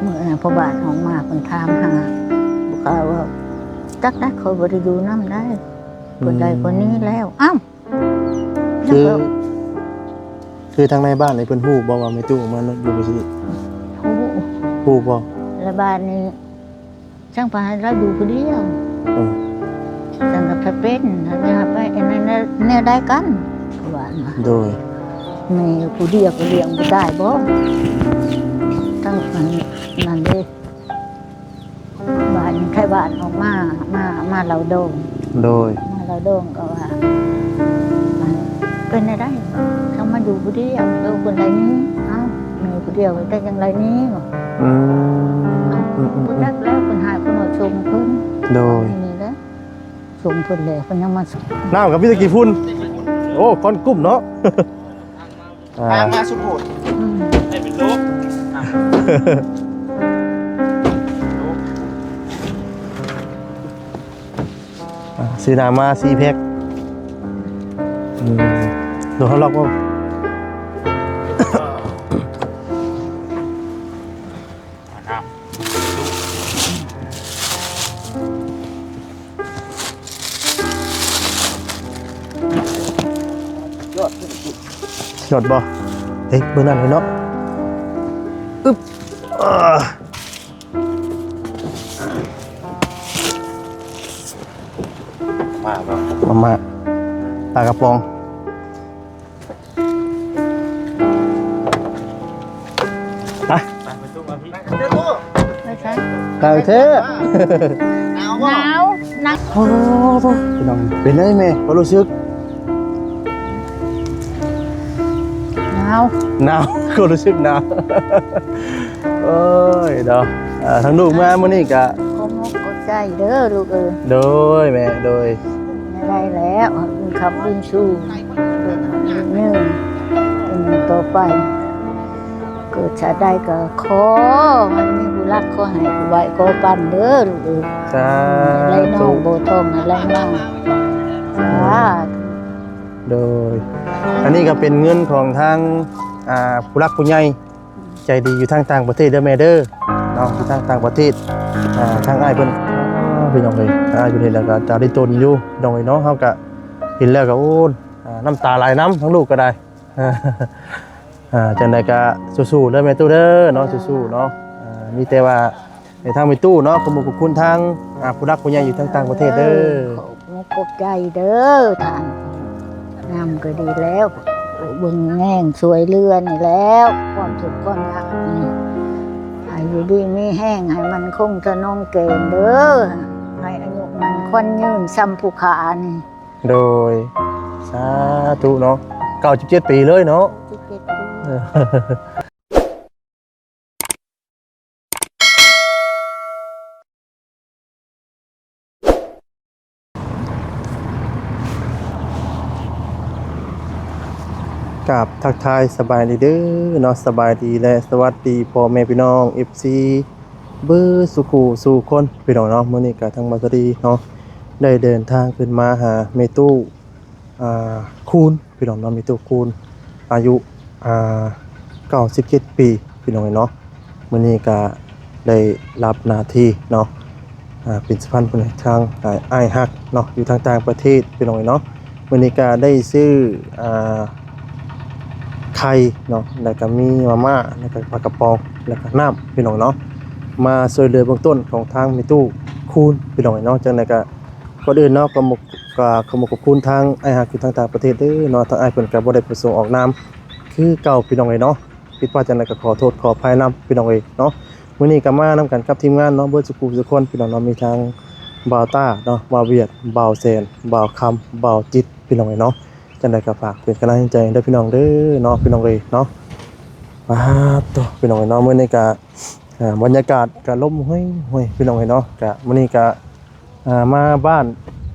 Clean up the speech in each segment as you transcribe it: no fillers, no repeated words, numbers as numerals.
เมื่อพอบาทออกมาคนถามหาบอกว่าจักได้คอยบริยูน้ำได้คนใดคนนี้แล้วอ้าวคือทางในบ้านในเพิ่นฮู้บ่ว่าแม่ตู้ออกมาอยู่ไปสิฮู้บ่แล้วบ้านนี้ช่างพายเราอยู่คนเดียวจังกับพระเป็นแล้วไปอันนั้นแน่ได้กันหวานมาโดยแม่ผู้เดียวก็เลี้ยงบ่ได้บ่ทั้งนั้นเลยบ้านใครบ้านออกมาเราโดงโดยมาเราโดงก็ว่าเป็นได้เขามาอยู่ผู้เดียวคนไรนี้เอ้าแม่ผู้เดียวแต่ยังไรนี้คนแรกแล้วคนหายคนเอาชมเพิ่นโดยนี่แหละชมเพิ่นเลยเพิ่นยังมาน้ำกับพี่ตะกี้พุ่นโอ้ก้อนกุ้มเนาะมาสุดโหดให้เป็นลูกซื้อน้ำมา4 แพ็คเดี๋ยวเขาล็อกว่าหยดบ่เฮ้ยเบอร์นั่นเลยเนาะอึ๊บมาบ่มาปลากระป๋องไปไปตู้มาพี่เจ้าตู้ไม่ใช่กาวเท่หนาวนักโอ้โหพี่น้องเป็นได้ไหมเขารู้สึกหนาวก็รู้สึกหนาวเอ้ยเด้อทั้งลูกมามื้อนี้ก็ขอมกขอใจเด้อลูกโดยแม่โดยได้แล้วขับบินสู้เนื่องต่อไปเกิดชาได้ก็ขอมันมีบุรักขอให้ไหวขอปั่นเด้อลูกจ้าไรน้องโบทองอะไรน้องจ้าโดยอันนี้ก็เป็นเงินของทางผู้รักผู้ใหญ่ใจดีอยู่ทางต่างประเทศเด้อแม่เด้อเนาะอยู่ทางต่างประเทศทางอ้ายเพิ่นพี่น้องเอ้ยอ้ายอยู่นี่แล้วก็จะได้ตนอยู่น้องเอ้ยเนาะเฮาก็เห็นแล้วก็โอ้น้ำตาไหลน้ำทั้งลูกก็ได้จังได๋ก็สู้ๆเด้อแม่ตู้เด้อเนาะสู้ๆเนาะมีแต่ว่าในทางแม่ตู้เนาะขอบคุณทางผู้รักผู้ใหญ่อยู่ทางต่างประเทศเด้อขอบใจเด้อท่านนำก็ดีแล้วบึงแง่งสวยเรือนนี่แล้วความสุขความยากนี่ให้อยู่ดีมีแห้งให้มันคงจะนองเกณฑ์เด้อให้อายุมันควันยืนซ้ำภูขานี่โดยสาธุเนาะ97 ปีเลยเนาะกับทักทายสบายดีเด้อเนาะสบายดีและสวัสดีพ่อแม่พี่น้อง FC เบอร์สุขูสู่คนพี่น้องเนาะมื้อนี้ก็ทั้งบัดดีเนาะได้เดินทางขึ้นมาหาแม่ตู้คูณพี่น้องเนาะแม่ตู้คูณอายุ97 ปีพี่น้องเนาะมื้อนี้ก็ได้รับหน้าที่เนาะเป็นสะพานผู้ใหญ่ทางอ้ายฮักเนาะอยู่ทางต่างประเทศพี่น้องเนาะมื้อนี้ก็ได้ซื้อไข่เนาะแล้วก็มีมาม่าแล้วก็ปลากระป๋องแล้วก็น้ำพี่น้องเนาะมาช่วยเหลือเบื้องต้นของทางแม่ตู้คูณพี่น้องเนาะจังได๋ก็ก่อนอื่นเนาะก็ขอบคุณทางอ้ายฮักอยู่ทางต่างประเทศเด้อเนาะทางอ้ายเพิ่นก็บ่ได้ประสงค์ออกนามคือเก่าพี่น้องเนาะผิดพลาดจังได๋ก็ขอโทษขออภัยนำพี่น้องเนาะมื้อนี้ก็มานำกันกับทีมงานเนาะเบิดทุกคนพี่น้องเนาะมีทางบ่าวต้าเนาะบ่าวเวียดบ่าวแสนบ่าวคำบ่าวจิตพี่น้องเนาะจังได๋ก็ฝากเป็นกำลังใจเด้อพี่น้องเด้อเนาะพี่น้องเนาะตัวพี่น้องเนาะมื้อนี้ก็บรรยากาศก็ลมห้อยพี่น้องเนาะก็มื้อนี้ก็มาบ้าน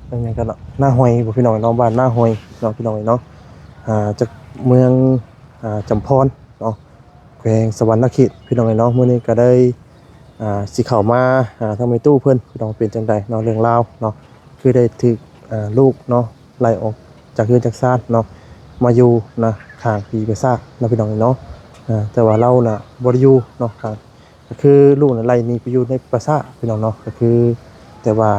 เป็นหยังกันเนาะหน้าห้อยบ่พี่น้องเนาะบ้านหน้าห้อยเนาะพี่น้องเนาะจากเมืองจำพรเนาะแขวงสวรรณเขตพี่น้องเนาะมื้อนี้ก็ได้สิเข้ามาทางแม่ตู้เพิ่นพี่น้องเป็นจังได๋เนาะเรื่องราวเนาะคือได้ถูกลูกเนาะไล่ออกจากเรือนจากซ่านเนาะมาอยู่นะข้างปีไปซากนะพี่น้องเนาะ แต่ว่าเราน่ะบ่ได้อยู่เนาะครับก็คือลูกน่ะไล่หนีไปอยู่ในปราสาทพี่น้องเนาะก็คือแต่ว่า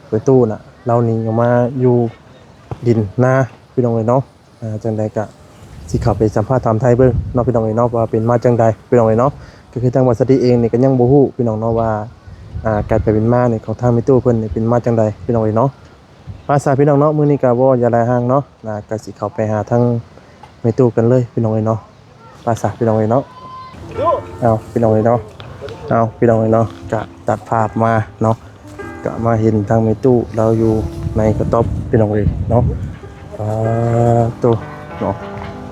ไปตู้น่ะเราหนีออกมาอยู่ดินนาพี่น้องเอ้ยเนาะจังใดก็สิเข้าไปสัมภาษณ์ถามไทยเบิ่งเนาะพี่น้องเอ้ยเนาะว่าเป็นมาจังใดพี่น้องเอ้ยเนาะก็คือทางวัดสติเองนี่ก็ยังบ่ฮู้พี่น้องเนาะว่าการไปเป็นมานี่ของทางแม่ตู้เพิ่นนี่เป็นมาจังใดพี่น้องเอ้ยเนาะภาษาพี่น้องเนาะมื้อนี้ก็บ่อย่าลาห่างเนาะก็สิเข้าไปหาทางแม่ตู้กันเลยพี่น้องเอ้ยเนาะภาษาพี่น้องเอ้ยเนาะเอาพี่น้องเอ้ยเนาะเอาพี่น้องเอ้ยเนาะก็ตัดภาพมาเนาะก็มาเห็นทางแม่ตู้เราอยู่ในกระต๊อบพี่น้องเอ้ยเนาะตู้เนาะ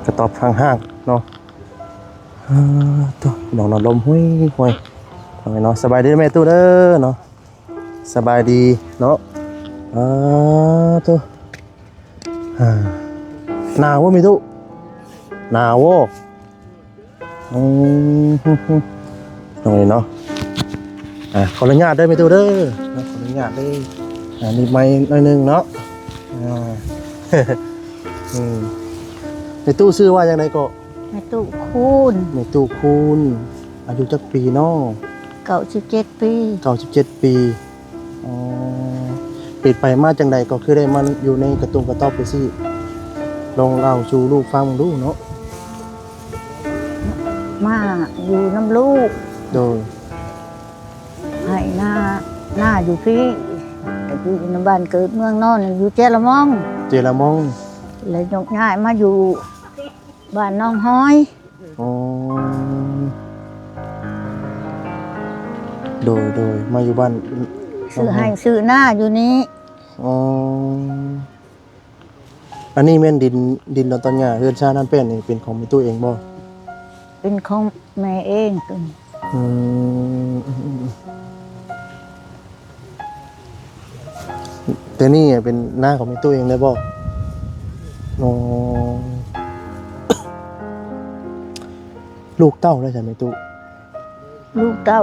กระต๊อบห้างๆเนาะตู้พี่น้องเนาะลมห้วยๆเนาะสบายดีแม่ตู้เด้อเนาะสบายดีเนาะตู้หนาวบ่แม่ตู้หนาวบ่ตรงนี้เนาะขออนุญาตได้ไหมตู้เด้อขออนุญาตได้มีไม้หน่อยนึงเนาะในตู้ชื่อว่าอย่างไรก็ แม่ตู้คูณ ในตู้คูณอายุจักปีเนาะ 97 ปี 97 ปีปิดไปมาจังใดก็คือได้มาอยู่ในกระตุ้งกระต๊อบไปสิลองเล่าสู่ลูกฟังดูเนาะ มาอยู่น้ำลูก โดย ให้หน้าอยู่พี่แต่อยู่ในบ้านเกิดเมืองนอนอยู่เจรมอง เจรมอง เลยยกย้ายมาอยู่บ้านน้องห้อย โดยมาอยู่บ้าน ซื้อให้ซื้อหน้าอยู่นี้ อันนี้แม่นดินตอนหญ้าเฮือนชาน้ำเป็นนี่เป็นของมีตู้เองบ่ เป็นของแม่เองตัวนี้ แต่นี่เป็นหน้าของมีตู้เองได้บ่ลูกเต้าได้ใช่ไหมตู้ ลูกเต้า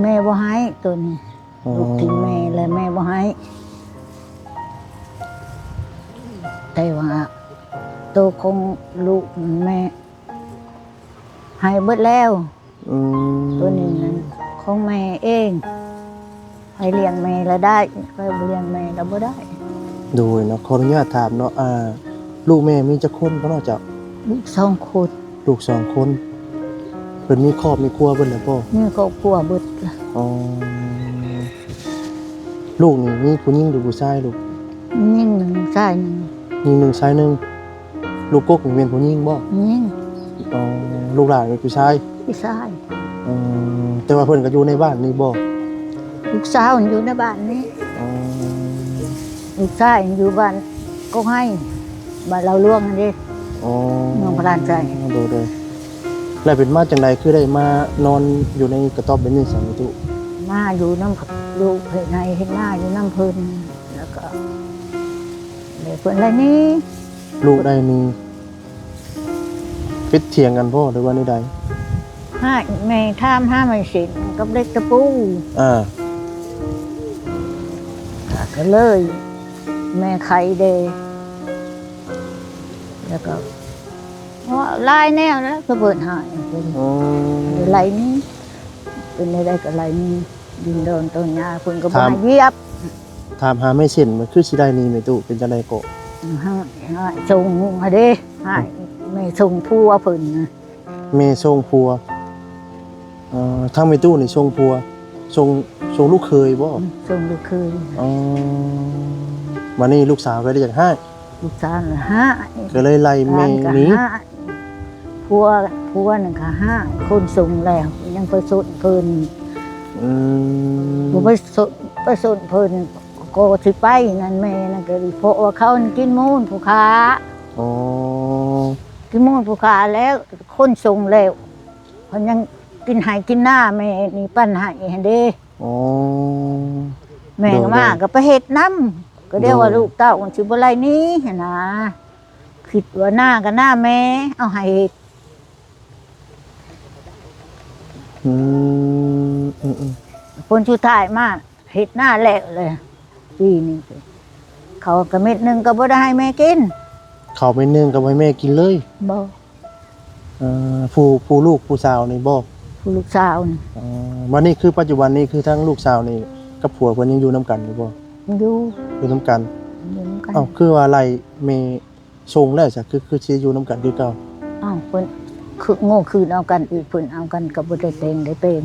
แม่บ่ให้ตัวนี้ลูกทิ้งแม่และแม่บ่ให้แต่ว่าตัวของลูกแม่ให้เบิดแล้วตัวนี้นั้นของแม่เองให้เลี้ยงแม่แล้วได้ก็เลี้ยงแม่แล้วบ่ได้ โดยเนาะขออนุญาตถามเนาะลูกแม่มีจักคนบ่เนาะเจ้า ลูก2 คน ลูก2 คนเพิ่นมีครอบมีครัวเพิ่นแล้วบ่ นี่ก็กลัวเบิดละ ลูกนี่มีผู้หญิงหรือผู้ชายลูก ยิ่งหนึ่งชายหนึ่ง ยิงหนึ่งชายหนึ่งลูกกกนี่เป็นผู้หญิงบ่ ยิ่ง ลูกหลานเป็นผู้ชาย พี่ชาย แต่ว่าเพิ่นก็อยู่ในบ้านนี่บ่ ลูกสาวอยู่ในบ้านนี้ลูกชายอยู่บ้านก็ให้บ้านเราล่วงนั่นดิเมืองพระรานใจ โดยแล้วเป็นมาจังไดคือได้มานอนอยู่ในกระต๊อบแบบนี้สามีตุ หน้าอยู่น้ำลูกเห็นในเห็นหน้าอยู่น้ำเพลินแล้วก็เลยเพื่อนอะไรนี่ ลูกได้มีปิดเถียงกันพ่อหรือว่านี่ใด ห้าแม่ท่ามห้าไม่สินกับเล็กตะปู ก็เลย แม่ไข่เดแล้วก็ว่าลายแนวแล้วก็เบิดหายเป็นไรนี้เป็นอะไรก็ไรนี้ดินโดนต้นหญ้าเพิ่นก็บ่ให้เหยียบ ถามหาไม่เช่นมันคือสิได้นี่แม่ตุเป็นจังได๋ก็ ให้ส่งมาเด้ให้แม่ส่งผัวเพิ่นนะ แม่ส่งผัวทางแม่ตุนี่ส่งผัวส่งลูกเคยบ่ ส่งลูกเคย วันนี้ลูกสาวก็ได้อยากให้ ลูกสาวน่ะฮะ ก็เลยไล่แม่หนี้ ผัวนั่นก็ฮะคนส่งแล้วยังไปสนเพิ่นบ่ไปสนเพิ่นก็สิไปนั่นแม่นั่นก็เพราะว่าเขากินมูลผู้ค้ากินมูลผู้ค้าแล้วคนส่งแล้วเพิ่นยังกินให้กินหน้าแม่นี่ปั้นให้หั่นเด้แม่ก็มาก็ไปเฮ็ดน้ำก็เรียกว่าลูกเต้ามันสิบ่ไรนี้หั่นนะคิดว่าหน้าก็หน้าแม่เอาให้เฮ็ดคนสุดท้ายมาเฮ็ดหน้าแหลกเลยปีนี้เขาก็เม็ดนึงก็บ่ได้ให้แม่กิน เขาไปนึ่งกับให้แม่กินเลย บ่ ผู้ลูกผู้สาวนี่บ่ ผู้ลูกสาวนี่ วันนี้คือปัจจุบันนี้คือทั้งลูกสาวนี่กับผัวเพิ่นยังอยู่นํกันอยู่บ่ อยู่ อยู่นํกัน อยู่นำกัน อ้าวคือว่าไรเมทรงแล้วจ้ะคือสิอยู่นํกันคือเก่า อ้าวเพิ่นคือโง่คืนเอากันอีกเพิ่นเอากันก็บ่ได้แต่งได้เป็น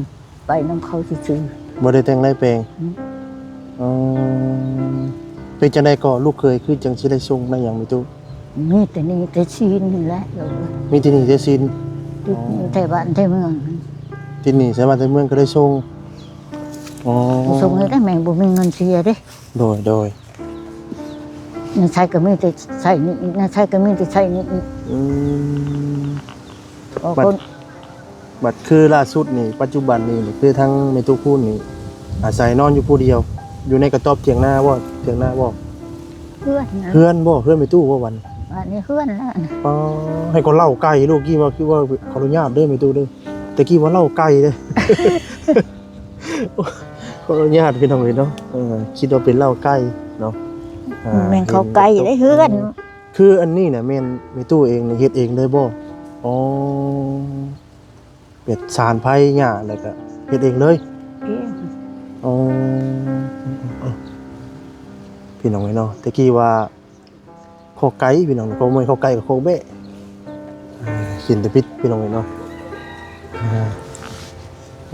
ไปนำเขาซื่อ บ่ได้แต่งไรแปลง อืม อ๋อเป็นจังได๋ก็ลูกเคยคือจังสิได้ทรงได้หยังมีตู้ ๆมีแต่นี่แต่ชีนนี่แหละเออ มีที่นี่ได้ซิน ที่นี่แถวบ้านแถวเมือง ที่นี่สามารถในเมืองก็ได้ทรงอ๋อ ส่งให้ได้แม่บ่มีเงินเสียเด้ โดย นี่ใช้ก็มีแต่ใช้นี่นะใช้ก็มีแต่ใช้นี่ อืม พอ บั ค ด น บัดคือล่าสุดนี่ปัจจุบันนี่คือทั้งแม่ตู้คูณนี่อาศัยนอนอยู่ผู้เดียว อยู่ในกระต๊อบเถียงนาบ่เถียงนาบ่ เพื่อนนะ เพื่อนบ่เพื่อนแม่ตู้บ่วัน บ้านนี้เพื่อนแล้วนะ อ๋อให้ก็เล่าไก่ลูกกี้ว่าคิดว่าขออนุญาตเด้อแม่ตู้เด้อแต่กี้ว่าเล่าไก่เด้อ ขออนุญาตพี่น้องเลยเนาะคิดว่าเป็นเหล้าไก่เนาะ แม่งเขาไกลได้เฮือน คืออันนี้เนี่ยแม่นมีตู้เองนี่เฮ็ดเองเลยบ่อ๋อเป็ดสารไผ่หญ้าแล้วก็เฮ็ดเองเลยอ๋อพี่น้องเอ้ยเนาะแต่กี้ว่าข้อไก่พี่น้องเขาไม่ข้อไก่กับข้อเบ้กินแต่พิษพี่น้องเอ้ยเนาะ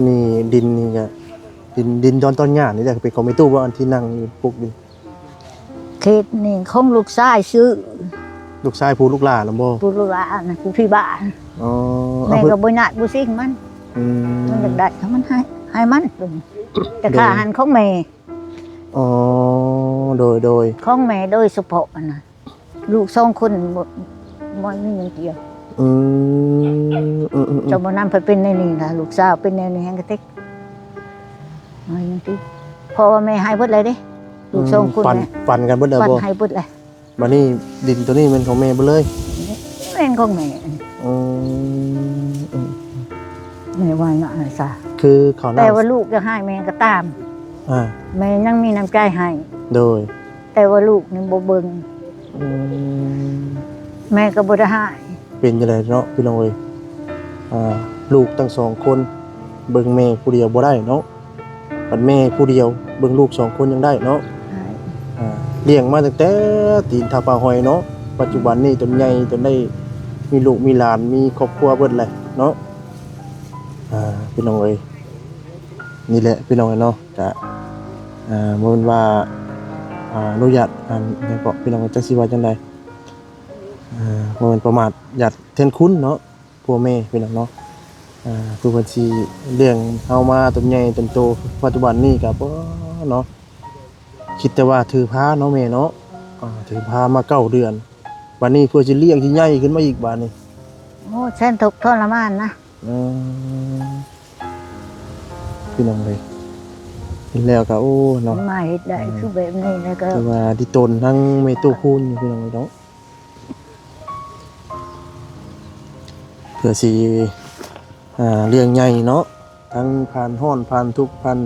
นี่ดินนี่ก็ดินตอนหญ้านี่แหละเป็นของมีตู้ว่าอันที่นั่งอยู่ปลูกดิน เขตนี่ของลูกชายซื้อ ลูกชายผู้ลูกหลานนะบ่ ผู้ลูกหลานนะผู้พี่บ้าน อ๋อ แม่ก็บ่ญาติบ่ซิ่งมัน อืม มันอยากได้เขามันให้มันแต่ค่าอาหารของแม่ อ๋อโดย ของแม่โดยเฉพาะนะลูก2คนบ่มีเงินเกี่ยว อืม เจ้าบ่นำไปเป็นในนี่ล่ะลูกสาวเป็นในนี่แฮงกะเต็กมาจังซี่เพราะว่าแม่ให้เบิดเลยเด้ลูก2คน ปั่นกันเบิดแล้ว ปัน บ่ ให้เบิดเลย บัดนี้ดินตัวนี้เป็นของแม่เบิดเลย แม่นของแม่ อืม แม่ว่าน่ะซะ คือเขาวหน้า แต่ว่าลูกจะให้แม่ก็ตาม อ่า แม่ยังมีน้ำใจให้ โดย แต่ว่าลูกนี่บ่เบิ่ง อืม แม่ก็บ่ได้ให้ เป็นจังไดเนาะพี่น้องเอ้ยลูกทั้งสองคนเบิ่งแม่ผู้เดียวบ่ได้เนาะบัดแม่ผู้เดียวเบิ่งลูก2คนยังได้เนาะเลี้ยงมาตั้งแต่ตีนทาปลาหอยเนาะปัจจุบันนี้จนใหญ่จนได้มีลูกมีหลานมีครอบครัวเบิดเลยเนาะพี่น้องเอ้ยนี่แหละพี่น้องเอ้ยเนาะจะบ่แม่นว่าอนุญาตยังเกาะพี่น้องจักสิว่าจังไดบ่แม่นประมาทญาติแทนคุณเนาะพ่อแม่พี่น้องเนาะคือเพิ่นสิเลี้ยงเฮามาจนใหญ่จนโตปัจจุบันนี้ก็บ่เนาะคิดแต่ว่าถือพาเนาะแม่เนาะถือพามา9เดือนบัดนี้เพื่อสิเลี้ยงสิใหญ่ขึ้นมาอีกบัดนี้ โอ้ฉันทุกข์ทรมานนะ พี่น้องเลยเห็นแล้วก็โอ้เนาะ มาเฮ็ดได้คือแบบนี้แล้วก็ แต่ว่าที่ตนทั้งเมตู้คูณอยู่พี่น้องเลยเนาะเพื่อสิเลี้ยงใหญ่เนาะทั้งผ่านร้อนผ่านทุกข์ผ่าน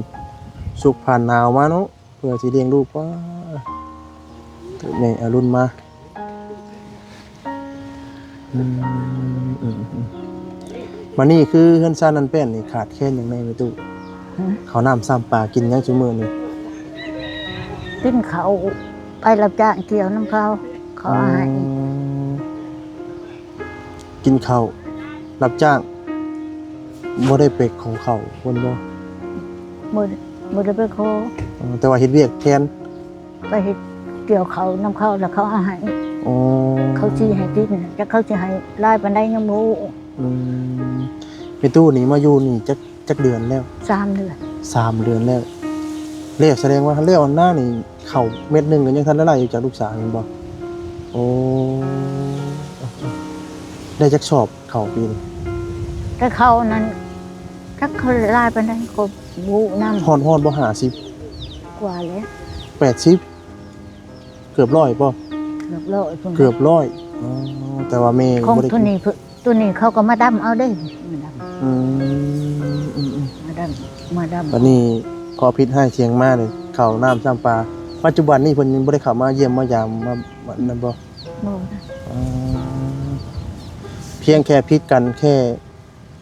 สุขผ่านหนาวมาเนาะเพื่อสิเลี้ยงลูกว่าใหญ่อรุณมามานี่คือเฮือนซ่านนันแป้นนี่ขาดแค่อย่างในเมตู้เขาน้ำซ้ำปลากินยังชั่วโมงนี่ กินเขาวไปรับจ้างเกี่ยวน้ำเขาเขาเอาให้ กินข้าวรับจ้างบ่ได้เป็กของเขาคนบ่ บ่ได้ไปขอ แต่ว่าเฮ็ดเวียกแทน ไปเฮ็ดเกี่ยวเขาน้ำเขาแล้วเขาเอาให้ อ๋อ เขาสิให้กินจะเขาสิให้หลายปานใดยังบ่รู้ ไปตู้นี่มาอยู่นี่จักเดือนแล้ว 3เดือน 3เดือนแล้วแล้วแสดงว่าแล้วหน้านี่ข้าวเม็ดหนึงก็ยังทันละลายอยู่จากลูกสาวแม่นบ่โอ้ได้จักสอบข้าวปีนี้ แต่เขานั้นถ้าเขาหลายปานใดก็บ่นำ ฮอดบ่50 กว่าแล้ว 80เกือบ100บ่ เกือบร้อยพุ่น เกือบ100อ๋อแต่ว่าแม่ ของ บ่ได้ ตัวนี้เขาก็มาดำเอาเด้มาดำ อืม มาดำ วันนี้ขอพิษให้เชียงมาเลยข้าวน้ำซ้ำปลาปัจจุบันนี้เพิ่นยังบ่ได้เข้ามาเยี่ยมมายามมานั่นบ่ บ่นะ พ พียงแค่พิดกันแค่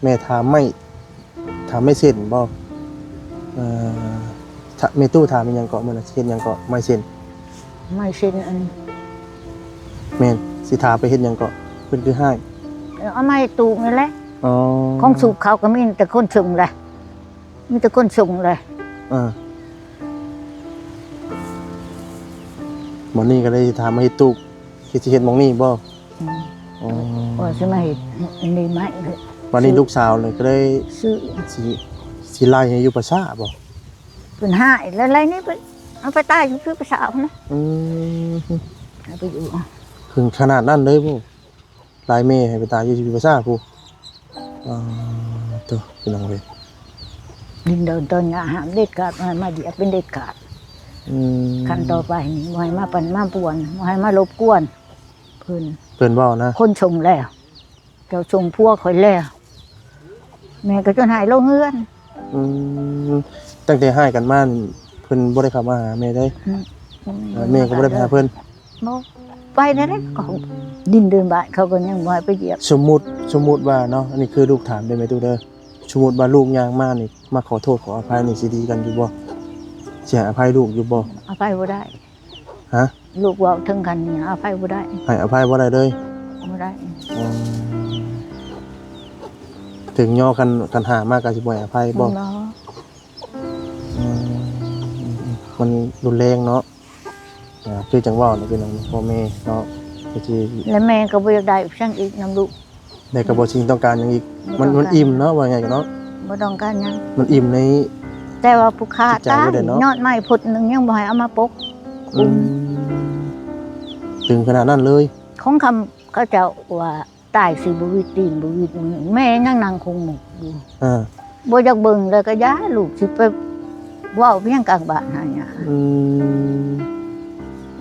แม่ถามไม่เส้นบ่ถ้าแม่ตู้ถามมันหยังเกาะมื้อน่ะเฮ็ดหยังเกาะไม่เส้น ไม่เช่นอัน แม่นสิถามไปเฮ็ดหยังเกาะเพิ่นคือให้ เอาไม้ตูกนี่แหละ อ๋อ ของสุกเขาก็มีแต่คนส่งเลยมีแต่คนส่งเลย หมอนี่ก็เลยถามมาเฮ็ดตู้คิดสิเฮ็ดหม่องนี้บ่อ๋อ ว่าจะมาเห็นอันนี้ไหมเลย วันนี้ลูกสาวเลยก็เลย ซื้อ สิไล่ให้อยู่ประชาบ่ เป็นห้าแล้วอะไรนี่ไปเอาไปตายอยู่คือภาษาเขานะ อืม เอาไปอยู่ ถึงขนาดนั้นเลยบ่ไล่แม่ให้ไปตายอยู่ประชาผู้ตัวพี่น้องเอ้ย ดินเดินตอนนี้หามเด็ดขาดมาเดียเป็นเด็ดขาด ขั้นต่อไปนี่บ่ให้มาปั่นมาป่วนบ่ให้มารบกวนเพิ่น เว้านะ คนชงแล้วเจ้าชงพวกข่อยแล้วแม่ก็จนหายโลงเฮือน ตั้งแต่ให้กันมานี่เพิ่นบ่ได้เข้ามาหาแม่ได้แม่ก็บ่ได้ไปหาเพิ่น บ่ไปได้เด้ของดินเดินบ้านเขาก็ยังบ่ให้ไปเหยียบ สมมุติว่าเนาะอันนี้คือลูกถามได้ไหมตู้เด้อสมมุติว่าลูกย่างมานี่มาขอโทษขออภัยนี่สิดีกันอยู่บ่สิให้อภัยลูกอยู่บ่ อภัยบ่ได้ ฮะ ลูกเว้าถึงกันนี่อภัยบ่ได้ ให้อภัยบ่ได้เลย บ่ได้ ถึงย่อกันหามากก็สิบ่ให้อภัยบ่ เนาะ มันรุนแรงเนาะคือจังว่าเนี่ยเป็นน้องพ่อแม่เนาะก็สิ และแม่ก็บ่อยากได้ช่างอีกนำลูก ได้กระบอกสิ่งต้องการอย่างอีกมันอิ่มเนาะว่าไงกันเนาะ บ่ต้องการหยัง มันอิ่มใน แต่ว่าผู้ค้า จิตใจ ตาย บ่ได้เนาะ ยอดไม้พดหนึงยังบ่ให้เอามาปก ถึงขนาดนั้นเลย ของคำเขาเจ้าว่าตายสิบ่วิตตีนบ่วิตมือแม่ยังนั่งคงหมกอยู่ บ่อยากเบิ่งเลยก็ย้าลูกสิไปเว้าเพียงกลางบ้านหาหยัง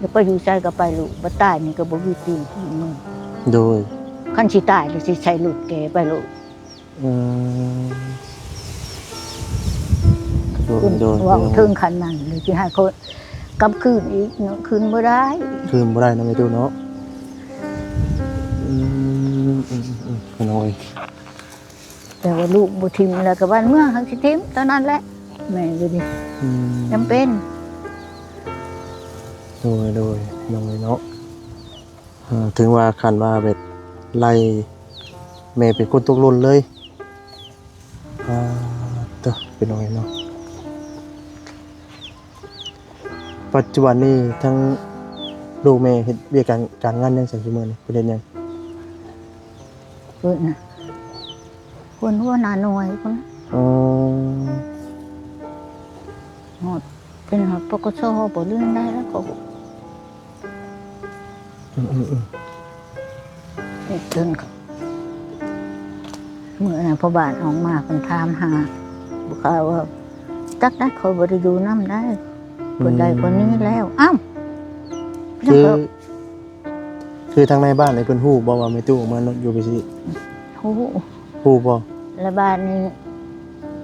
จะไปอยู่ไสก็ไปลูกบ่ตายนี่ก็บ่วิตตีนที่มือ โดย คันสิตายแล้วสิใช้ลูกแกไปลูก โดย เว้าถึงคันนั้นเลยสิให้เขากลับคืนอีกเนาะคืนบ่ได้ คืนบ่ได้นะแม่ตู้เนาะน้อย แต่ว่าลูกบ่ทิ่มแล้วก็บ้านเมืองหักสิทิ่มเท่านั้นแหละแม่อยู่ดิจำเป็น โดยน้อยเนาะถึงว่าคันว่าแบบไล่แม่เป็นคนตกหล่นเลยตัวเป็นน้อยเนาะปัจจุบันนี้ทั้งลูกแม่เฮ็ดเวียกการงานยังซั่นซุมื้อนี้ประเด็นหยัง เพิ่นน่ะคนหัวหน้าหน่วยพุ่น อ๋อ ฮอดเป็นฮอดปกสบ่เรื่องได้แล้วก็เฮ็ดจนก็เมื่อน่ะพ่อบ้านออกมาเพิ่นถามหาบ่ข่าวว่าจักได้เขาบ่ได้อยู่นำได้เพิ่นได้คนนี้แล้วอ้าวเพิ่นก็ คือทางในบ้านในเพิ่นฮู้บ่ว่าแม่ตู้มาอยู่ไปสิ โอ้โห ฮู้บ่ แล้วบ้านนี้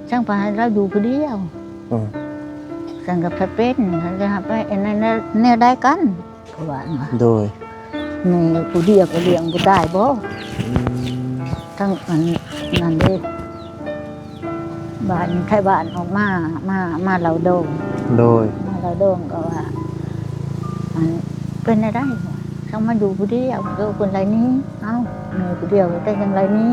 ช่างพาเราอยู่ผู้เดียว สั่งกับพระเป็นจะหาไปอันนั้นแนวได้กันเพราะว่า โดย แม่ผู้เดียวก็เลี้ยงบ่ได้บ่ทั้งอันนั้นเด้บ้านไทยบ้านออกมาเราโดง โดย มาเราโดงก็ว่าอันเป็นได้บ่ช่างมาอยู่ผู้เดียวก็คนไรนี้เอ้าแม่ผู้เดียวแต่ยังไรนี้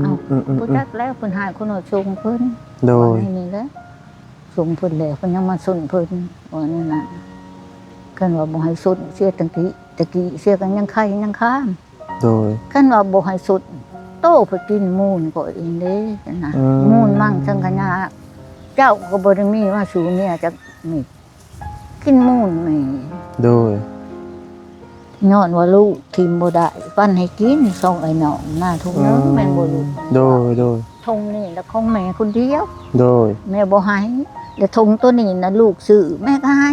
เอ้าผู้จักแล้วเพิ่นหายคนเอาชงเพิ่น โดย นี่แหละชงเพิ่นแล้วเพิ่นยังมาสนเพิ่นว่านั่นน่ะกันว่าบ่ให้สุดเสียตะกี้เสียกันยังไข่ยังข้าม โดย กันว่าบ่ให้สุดโตไปกินมูนก็เองเด้นะมูนมั่งสังขยาเจ้าก็บ่ได้มีว่าสู่เมียจักนี่กินมูนนี่ โดย ย้อนว่าลูกทิมบ่ได้ปั้นให้กินส่งไอ้น้องหน้าทุกเนึงแม่นบ่ลูก โดย ทงนี่แล้วของแม่คนเดียว โดย แม่บ่ให้แล้วทงตัวนี้นะลูกซื้อแม่ก็ให้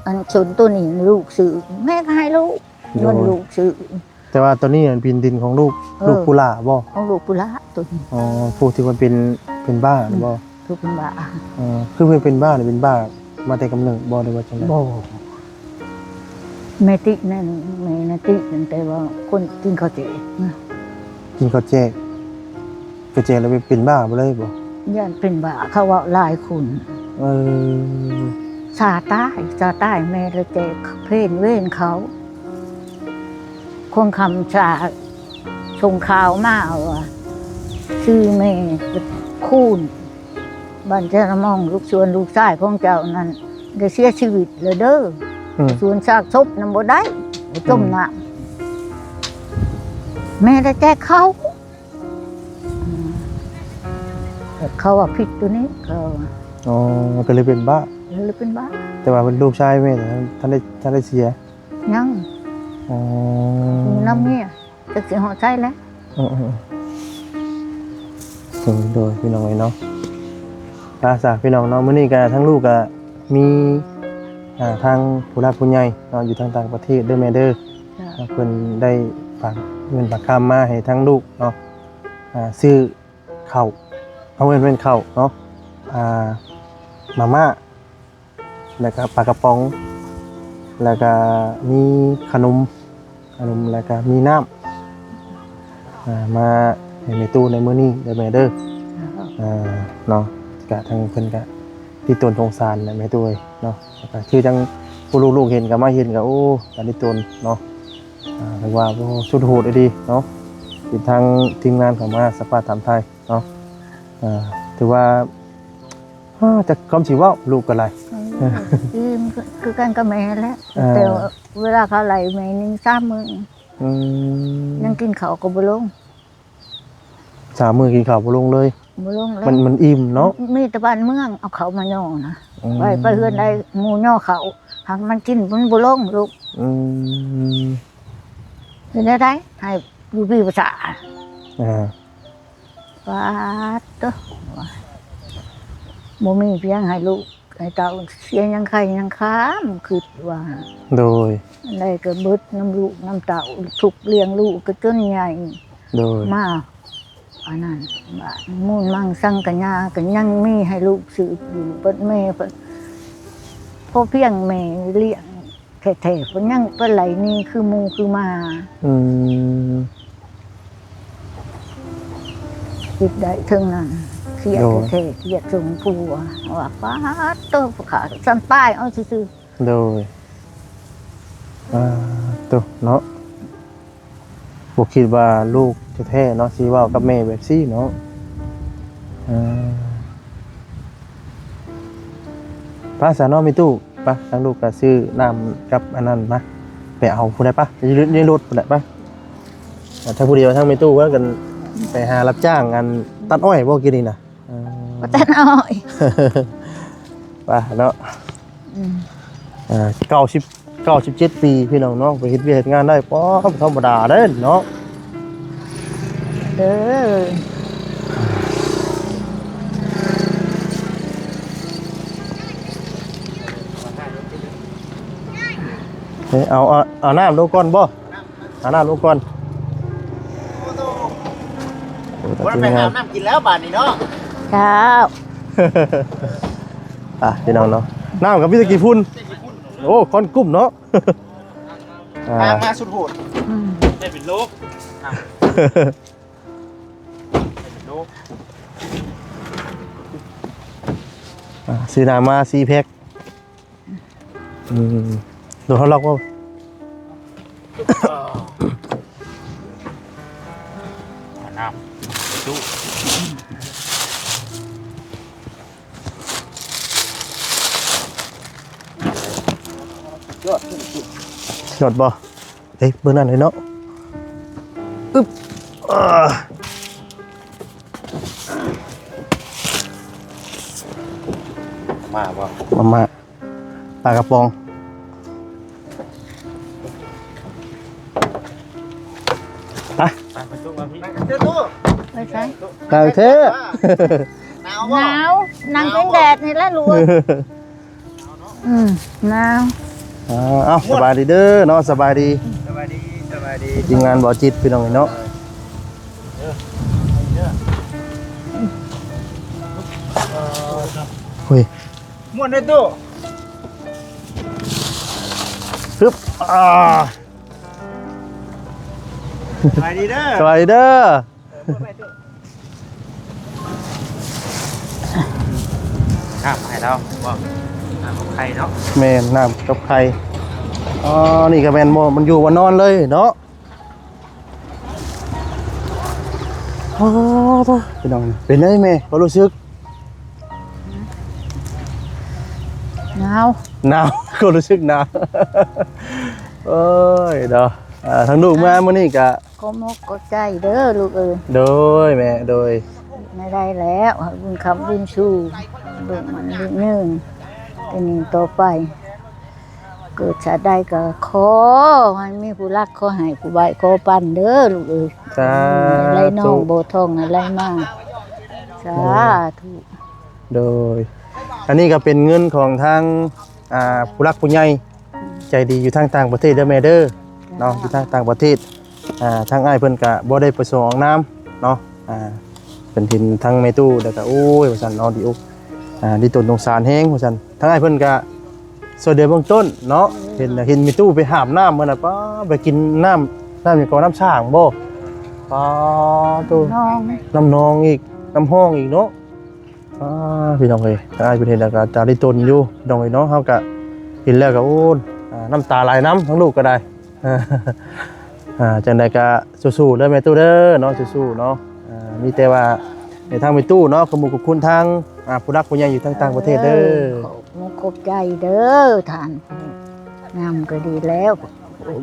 อันชนตัวนี้ลูกซื้อแม่ก็ให้ลูกเงินลูกซื้อ แต่ว่าตอนนี้มันเป็นดินของลูกผู้หล่าบ่ ของลูกปุระตัวนี้ อ๋อผู้ที่มันเป็นบ้าบ่ ทุกเป็นบ้า คือเพิ่นเป็นบ้าหรือเป็นบ้ามาแต่กำเนิดบ่ได้ว่าจังได๋ บ่แม่ตินั่นแม่นาติตั้งแต่ว่าคนกินข้าวเจ๊ กินข้าวแจกก็แจกแล้วไปเป็นบ้าบ่เลยบ่ ยันเป็นบ้าเขาว่าหลายคน เออ ซาใต้แม่เลยแจกเพนเว้นเขาคงคำชาส่งข่าวมาว่าชื่อแม่คูนบ้านเจ้ามองลูกชวนลูกชายของเจ้านั้นได้เสียชีวิตเลยเด้อ ชวนซากศพนำบ่ได้จมน้ำแม่ได้แจกเขาแต่เขาว่าผิดตัวนี้เขาว่า อ๋อก็เลยเป็นบ้า เลยเป็นบ้า แต่ว่าเป็นลูกชายแม่แต่ท่านได้เสีย ยัง อ๋อ อยู่น้ำเนี่ยจะเสียหัวใจแล้ว ถึงโดยพี่น้องเนาะภาษาพี่น้องเนาะมื้อนี้ก็ทั้งลูกก็มีทางผู้รักผู้ใหญ่เนาะอยู่ทางต่างประเทศเด้อแม่เด้อเพิ่นได้ฝากเงินฝากคำมาให้ทั้งลูกเนาะซื้อข้าวเอาเงินเป็นข้าวเนาะมาม่าแล้วก็ปลากระป๋องแล้วก็มีขนมแล้วก็มีน้ำมาให้ในตู้ในมื้อนี้เด้อแม่เด้อเนาะกะทางเพิ่นกะที่ตนสงสารนะแม่ตู้เอ้ยเนาะก็คือจังผู้ลูกๆเห็นก็มาเห็นก็โอ้ตาที่ตนเนาะเรียกว่าโอ้สุดโหดเลยดีเนาะติดทางทีมงานของมาสปาถามไทยเนาะถือว่าจะคำสิเว้าลูกก็ไร คือกันกับแม่แหล้วแต่เวลาเขาไหลแม่นึง3 มื้อยังกินข้าวก็บ่ลง 3 มื้อกินข้าวบ่ลงเลย บ่ลงแล้ว มันอิ่มเนาะ มีแต่บ้านเมืองเอาเขามาย่อนะไปเฮือนได้หมู่ย่อเขาหากมันกินมันบ่ลงลูกเป็นได้ให้อยู่พี่ภาษาว่าตัวบ่มีเพียงให้ลูกให้เต้าเสียยังใครยังค้ามคิดว่า โดย ได้ก็เบิดน้ำลูกน้ำเต้าทุกเลี้ยงลูกก็จนใหญ่ โดย มาอันนั้นบ้านมูลมั่งสังกัญญาก็ยังมีให้ลูกสืบอยู่เปิดแม่เปิดพ่อเพียงแม่เลี้ยงแท้ๆเพิ่นยังเปิ้นไหลนี่คือหมู่คือมาคิดได้ถึงนั้นเครียดแท้ๆเครียดสมผัวว่าป้าดโตขาสันป้ายเอาซื่อ โดยตัวเนาะบ่คิดว่าลูกแท้ๆเนาะสิเว้ากับแม่แบบซี่เนาะภาษาเนาะมีตู้ปะทางลูกก็ซื้อน้ำกับอันนั้นมาไปเอาผู้ใดปะอยู่ในรถผู้ใดปะถ้าผู้เดียวทางมีตู้ว่ากันไปหารับจ้างงานตัดอ้อยบ่กินนี่น่ะ ๆบ่ตันอ้อย ปะเนาะ97 ปีพี่น้องเนาะไปเฮ็ดเวียกเฮ็ดงานได้ป๊อธรรมดาเด้อเนาะ เด้อ เอาน้ำลงก่อนบ่เอาน้ำลงก่อน วันไปหาน้ำกินแล้วบาดนี้เนาะ เช้า พี่น้องเนาะน้ำกับพี่ตะกี้พุ่นโอ้คอนกุ้มเนาะ มาสุดโหดได้เป็นโลกซื้อน้ำมา4 แพ็คดูเขาล็อกว่าน้ำตู้หยดบ่เฮ้ยเบอร์นั้นเลยเนาะอึ๊บมาบ่ มาปลากระป๋องไป ไปตู้มาพี่ไปตู้ ไปใช้ กางเท หนาว ห บ่ นาวนั่งเป็นแดดนี่แหละลูกหนาว เอาสบายดีเด้อเนาะสบายดี สบายดีสบายดี ทีมงานบ่อจิตพี่น้องเนาะเฮ้ย ม่วนในตู้ ปึ๊บ สบายดีเด้อ สวัสดีเด้อ ครับให้เราบอกของใครเนาะ แม่น้ำกับไข่อ๋อนี่ก็แม่นบ่มันอยู่วันนอนเลยเนาะโอ้โหพี่น้องเป็นไงแม่ก็รู้สึก หนาว หนาว ก็รู้สึกหนาว เอ้ยเด้อทางลูกมามื้อนี้ก็ ก็มกก็ใจเด้อลูกเอ้ย โดยแม่โดย ไม่ได้แล้วบุญคำบุญชูลูกมันลูกหนึ่งเป็นหนึ่งต่อไป เกิดชาติใดก็ขอให้มีผู้รักขอให้ผู้ใบขอปันเด้อลูกเอ้ย สา อะไรน้อ ธุ งโบทองอะไรมาสาธุ โดยอันนี้ก็เป็นเงินของทางผู้รักผู้ใหญ่ใจดีอยู่ทางต่างประเทศเด้อแม่เด้อเนาะอยู่ทางต่างประเทศทางอ้ายเพิ่นก็บ่ได้ประสงค์ออกนามเนาะเป็นทินทางแม่ตู้แล้วก็โอ้ยว่าซั่นเนาะดีอกดีตนสงสารแฮงว่าซั่นทางอ้ายเพิ่นก็สวยเดือเบื้องต้นเนาะเห็นแม่ตู้ไปหาบน้ำมื้อน่ะป้าไปกินน้ำหยังก็น้ำช้างบ่ป้าตู้ น้อง น้ำนองอีกน้ำห้องอีกเนาะพี่น้องเอ้ยทางอ้ายเพิ่นเห็นแล้วก็ตาดีตนอยู่พี่น้องเอ้ยเนาะเฮาก็เห็นแล้วก็โอ้น้ำตาไหลน้ำทั้งลูกก็ได้ จังใดก็สู้ๆเด้อแม่ตู้เด้อเนาะสู้ๆเนาะมีแต่ว่าในทางแม่ตู้เนาะขอบคุณทางผู้รักผู้ใหญ่อยู่ทางต่างประเทศเด้อ ขอบมุกขอบใจเด้อท่านงามก็ดีแล้ว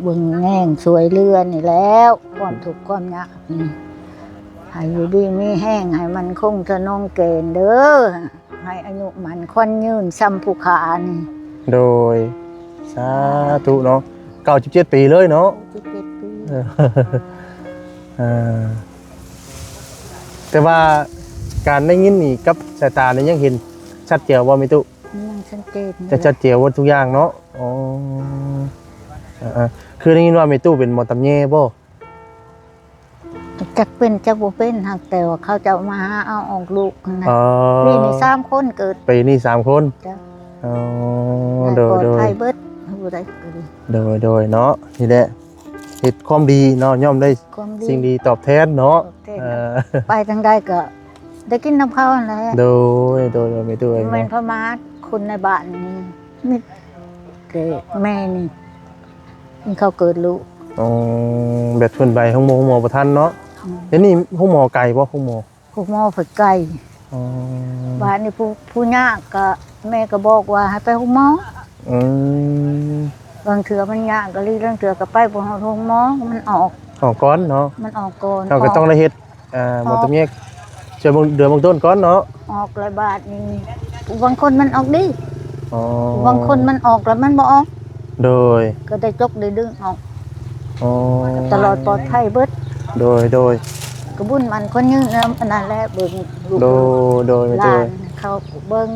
เบิ่งแง่งสวยเรือนนี่แล้วความทุกข์ความยากนี่ให้อยู่ดีมีแห้งให้มันคงจะนองเกณฑ์เด้อให้อายุมันควันยืนซ้ำผู้ขานี่ โดยสาธุเนาะ97 ปีเลยเนาะ 17 ปี แต่ว่าการได้ยินนี่กับสายตานี่ยังเห็นชัดเจนว่าแม่ตู้ ยังสังเกต จะชัดเจนว่าทุกอย่างเนาะอ๋อคือได้ยินว่าแม่ตู้เป็นหมอตำแยบ่ จักเป็นจักบ่เป็นหากแต่ว่าเขาจะมาหาเอาออกลูกนะ อ๋อ นี่ใน3คนเกิด ปีนี้3 คน จ้ะ อ๋อโดย ปลอ โด ด ย ภัยเบิดผู้ใดก็ดี โดยเนาะนี่แหละเฮ็ดความดีเนาะย่อมได้ ความดี สิ่งดีตอบแทนเนาะ ตอบแทน ไปทางใดก็ได้กินน้ำข้าวนั่นแหละ โดยไม่ด้วย แม่นพมาคนในบ้านนี่มิดเกิดแม่นี่นี่เขาเกิดลูก อ๋อแบบเพิ่นไปห้องหมอบ่ทันเนาะเดี๋ยวนี้ห้องหมอไกลบ่ห้องหมอ พวกหมอฝึกไก่ อ๋อ บ้านนี่ผู้ยากก็แม่ก็บอกว่าให้ไปห้องหมอ อืม บางเถื่อมันยากก็รีบางเถื่อก็ไปบ่ห้องหมอมันออก ออกก่อนเนาะ มันออกก่อน เราก็ต้องได้เฮ็ดหมอตำแยกเจอเดือนบางต้นก่อนเนาะ ออกหลายบาทนี่บางคนมันออกดี อ๋อบ างคนมันออกแล้วมันบ่ออก โดย ก็ได้จกได้ดึงออก อ๋อ ตลอดปลอดภัยเบิด โดย กระบุญมันคนยืนน้ำอันนั้นแหละเบิ่งลูก ไม่ หลา ด้วย นเขาเบิ่ง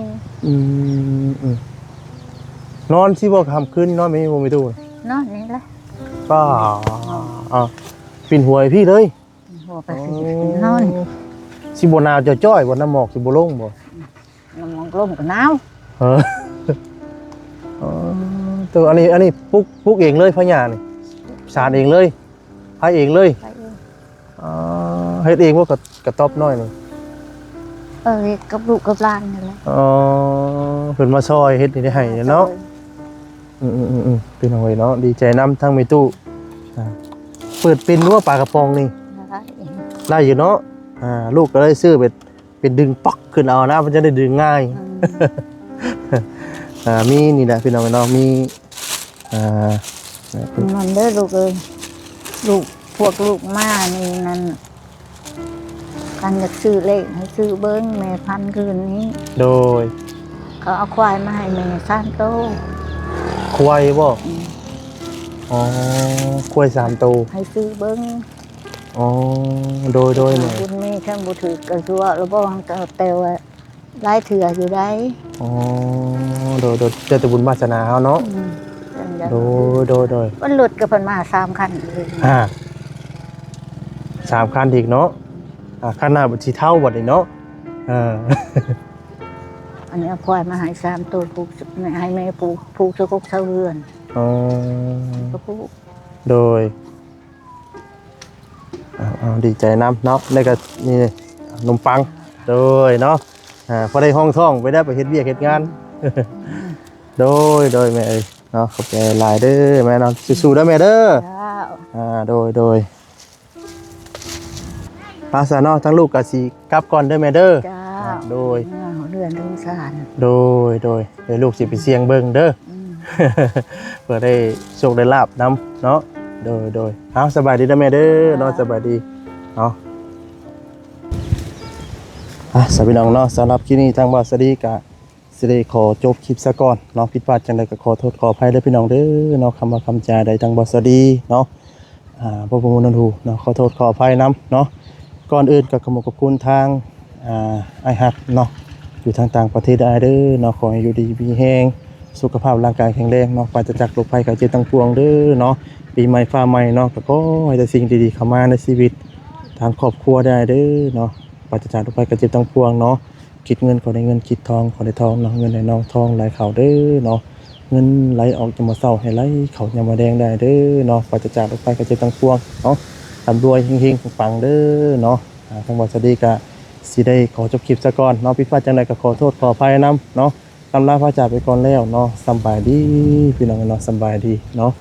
นอนสิบ่ค่ำคืนนอนไม่ตู้ เนาะนี่แหละ ก็ปิ่นหวยพี่เลย หัวไปนอน สิบ่หนาวจะจ้อยบ่น้ำหมอกสิบ่ลงบ่ น้ำมองลมกับหนาว เออตัวอันนี้ปลูกเองเลยพะยานี่สารเองเลยพายเองเลย ไปเอง เฮ็ดเองว่ากระต๊อบน้อยนี่ กับลูกกับหลานนี่แหละ เพิ่นมาซอยเฮ็ดนี่ได้ให้เนาะเป็นเอาไว้เนาะดีใจนำทั้งแม่ตู้เปิดเป็นนัวปลากระป๋องนี่ นะคะ ได้อยู่เนาะลูกก็เลยซื้อเป็นดึงปักขึ้นเอานะมันจะได้ดึงง่ายมีนี่แหละพี่น้องเนาะมีมันเด้อลูกเอ้ยลูกพวกลูกมานี่นั่นกันอยากซื้อเลขให้ซื้อเบิ้งแม่พันธุ์คืนนี้ โดย เขาเอาควายมาให้แม่3 โตว ควายบ่อ๋อควาย3 ตัว ให้ซื้อเบิ้ง อ๋อโดยเนี่ย บุญมีแค่บุถือกระชัวแล้วบ่แต่ว่าหลายเถื่ออยู่ได้ อ๋อโดยเจอแต่บุญวาสนาเฮาเนาะโดย มันหลุดกับเพิ่นมา3 คันเลย 3 คันอีกเนาะคันหน้าบ่สิเท่าบ่นี่เนาะอันนี้เอาควายมาให้3 ตัวผูกให้แม่ผูกสะกกเสาเรือน อ๋อ ก็ผูก โดย ดีใจน้ำเนาะแล้วก็นี่ขนมปังโดยเนาะพอได้ห้องท่องไปได้ไปเฮ็ดเวียกเฮ็ดงาน โดยแม่เอ้ยเนาะขอบใจหลายเด้อแม่เนาะสู้ๆเด้อแม่เด้อ เจ้า โดยภาษาเนาะทั้งลูกก็สิกลับก่อนเด้อแม่เด้อ เจ้า โดย เดือนสงสาร โดยเดี๋ยวลูกสิไปเสียงเบิ่งเด้อ เพื่อได้โชคได้ลาบนํเนาะโดยเอาสบายดีเด้อแม่เด้อเนาะสบายดีเนาะสวัสดีน้องเนาะสำหรับคลิปนี้ทางบาสดีกะสิได้ขอจบคลิปซะก่อนเนาะผิดพลาดจังไดก็ขอโทษขออภัยเด้อพี่น้องเด้อเนาะคำว่าคำจาใดทางบาสดีเนาะบ่ประมวลนันทูเนาะขอโทษขออภัยนํเนาะก่อนอื่นก็ขอบคุณทางไอฮักเนาะอยู่ทางต่างประเทศได้เด้อเนาะขอให้อยู่ดีมีแฮงสุขภาพร่างกายแข็งแรงเนาะปราศจากโรคภัยไข้เจ็บต่างปวงเด้อเนาะปีใหม่ฟ้าใหม่เนาะก็ขอให้แต่สิ่งดีๆเข้ามาในชีวิตทางครอบครัวได้เด้อเนาะปราศจากโรคภัยไข้เจ็บต่างปวงเนาะคิดเงินขอได้เงินคิดทองขอได้ทองเนาะเงินไหลน้องทองไหลเข้าเด้อเนาะเงินไหลออกจะมาเศร้าให้ไหลเข้ายามมาแดงได้เด้อเนาะปราศจากโรคภัยไข้เจ็บต่างปวงเนาะร่ำรวยเฮงๆปังๆเด้อเนาะทางบสวัสดีกะสิได้ขอจบคลิปซะก่อนเนาะผิดพลาดจังไดก็ขอโทษขออภัยนํเนาะ ตำลาพระจ่าไปก่อนแล้วเนาะสบายดีพี่น้องเนาะสบายดีเนาะ